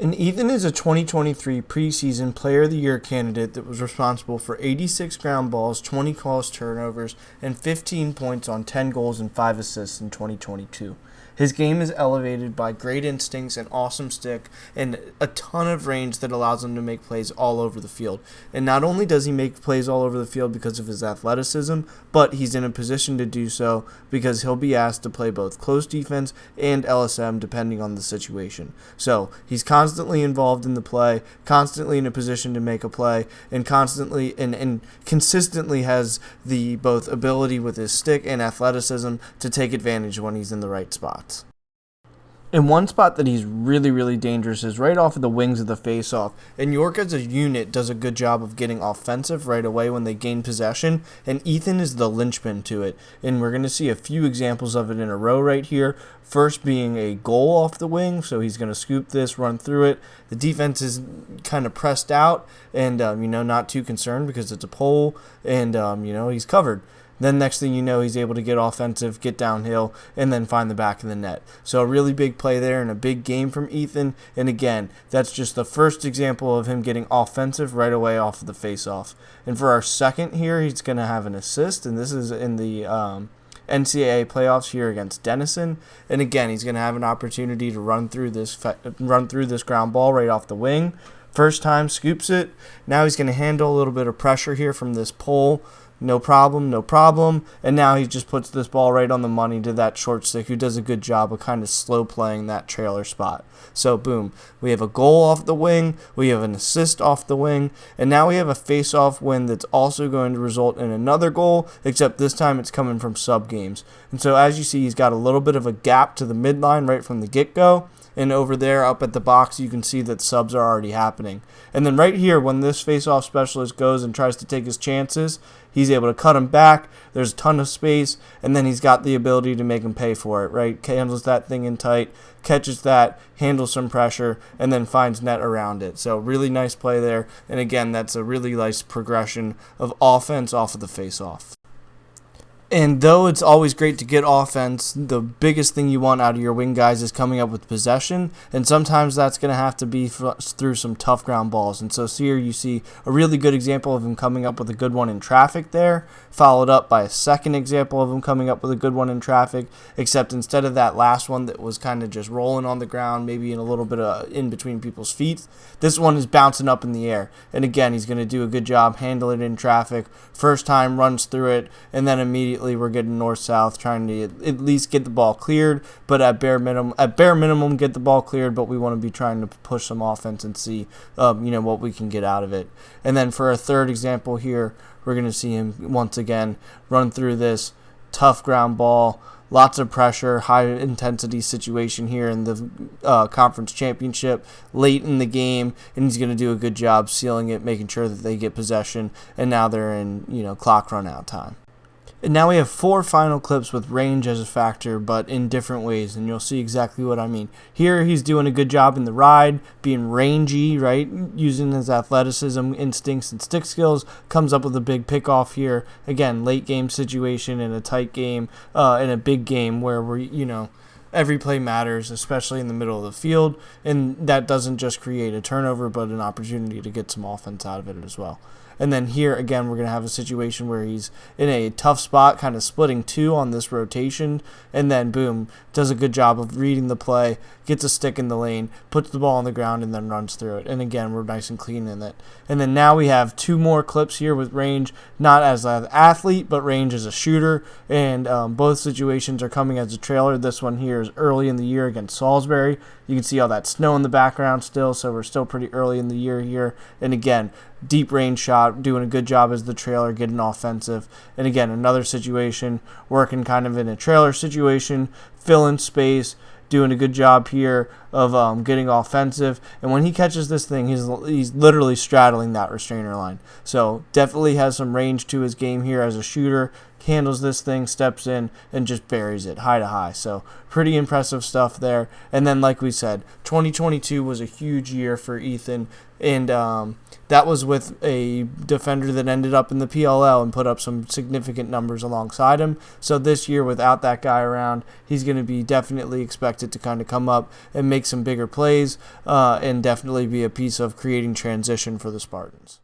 And Ethan is a 2023 preseason Player of the Year candidate that was responsible for 86 ground balls, 20 caused turnovers, and 15 points on 10 goals and 5 assists in 2022. His game is elevated by great instincts, an awesome stick, and a ton of range that allows him to make plays all over the field. And not only does he make plays all over the field because of his athleticism, but he's in a position to do so because he'll be asked to play both close defense and LSM depending on the situation. So he's constantly involved in the play, constantly in a position to make a play, and constantly and consistently has the both ability with his stick and athleticism to take advantage when he's in the right spots. And one spot that he's really, really dangerous is right off of the wings of the faceoff. And York as a unit does a good job of getting offensive right away when they gain possession, and Ethan is the linchpin to it. And we're going to see a few examples of it in a row right here. First being a goal off the wing, so he's going to scoop this, run through it. The defense is kind of pressed out and, not too concerned because it's a pole and, he's covered. Then next thing you know, he's able to get offensive, get downhill, and then find the back of the net. So a really big play there and a big game from Ethan. And again, that's just the first example of him getting offensive right away off of the faceoff. And for our second here, he's going to have an assist, and this is in the NCAA playoffs here against Denison. And again, he's going to have an opportunity to run through this ground ball right off the wing. First time, scoops it. Now he's going to handle a little bit of pressure here from this pole. No problem. And now he just puts this ball right on the money to that short stick who does a good job of kind of slow playing that trailer spot. So boom, we have a goal off the wing, we have an assist off the wing, and now we have a face-off win that's also going to result in another goal, except this time it's coming from sub games. And so as you see, he's got a little bit of a gap to the midline right from the get-go. And over there up at the box, you can see that subs are already happening. And then right here, when this face-off specialist goes and tries to take his chances, he's able to cut him back. There's a ton of space, and then he's got the ability to make him pay for it, right? Handles that thing in tight, catches that, handles some pressure, and then finds net around it. So really nice play there. And again, that's a really nice progression of offense off of the face-off. And though it's always great to get offense, the biggest thing you want out of your wing guys is coming up with possession, and sometimes that's going to have to be through some tough ground balls. And so here you see a really good example of him coming up with a good one in traffic there, followed up by a second example of him coming up with a good one in traffic, except instead of that last one that was kind of just rolling on the ground, maybe in a little bit of in between people's feet, this one is bouncing up in the air. And again, he's going to do a good job, handle it in traffic, first time runs through it, and then immediately we're getting north-south, trying to at least get the ball cleared, but at bare minimum get the ball cleared, but we want to be trying to push some offense and see what we can get out of it. And then for a third example here, we're going to see him once again run through this tough ground ball, lots of pressure, high-intensity situation here in the conference championship late in the game, and he's going to do a good job sealing it, making sure that they get possession, and now they're in clock run-out time. And now we have 4 final clips with range as a factor, but in different ways, and you'll see exactly what I mean. Here, he's doing a good job in the ride, being rangy, right, using his athleticism, instincts, and stick skills, comes up with a big pickoff here. Again, late game situation in a tight game, in a big game where every play matters, especially in the middle of the field, and that doesn't just create a turnover, but an opportunity to get some offense out of it as well. And then here, again, we're going to have a situation where he's in a tough spot, kind of splitting 2 on this rotation, and then, boom, does a good job of reading the play, gets a stick in the lane, puts the ball on the ground, and then runs through it. And again, we're nice and clean in it. And then now we have 2 more clips here with range, not as an athlete, but range as a shooter, and both situations are coming as a trailer. This one here is early in the year against Salisbury. You can see all that snow in the background still, so we're still pretty early in the year here. And again, deep range shot, doing a good job as the trailer, getting offensive. And again, another situation, working kind of in a trailer situation, filling space, doing a good job here of getting offensive. And when he catches this thing, he's literally straddling that restrainer line. So definitely has some range to his game here as a shooter. handles this thing, steps in, and just buries it high to high. So pretty impressive stuff there. And then, like we said, 2022 was a huge year for Ethan, and that was with a defender that ended up in the PLL and put up some significant numbers alongside him. So this year, without that guy around, he's going to be definitely expected to kind of come up and make some bigger plays and definitely be a piece of creating transition for the Spartans.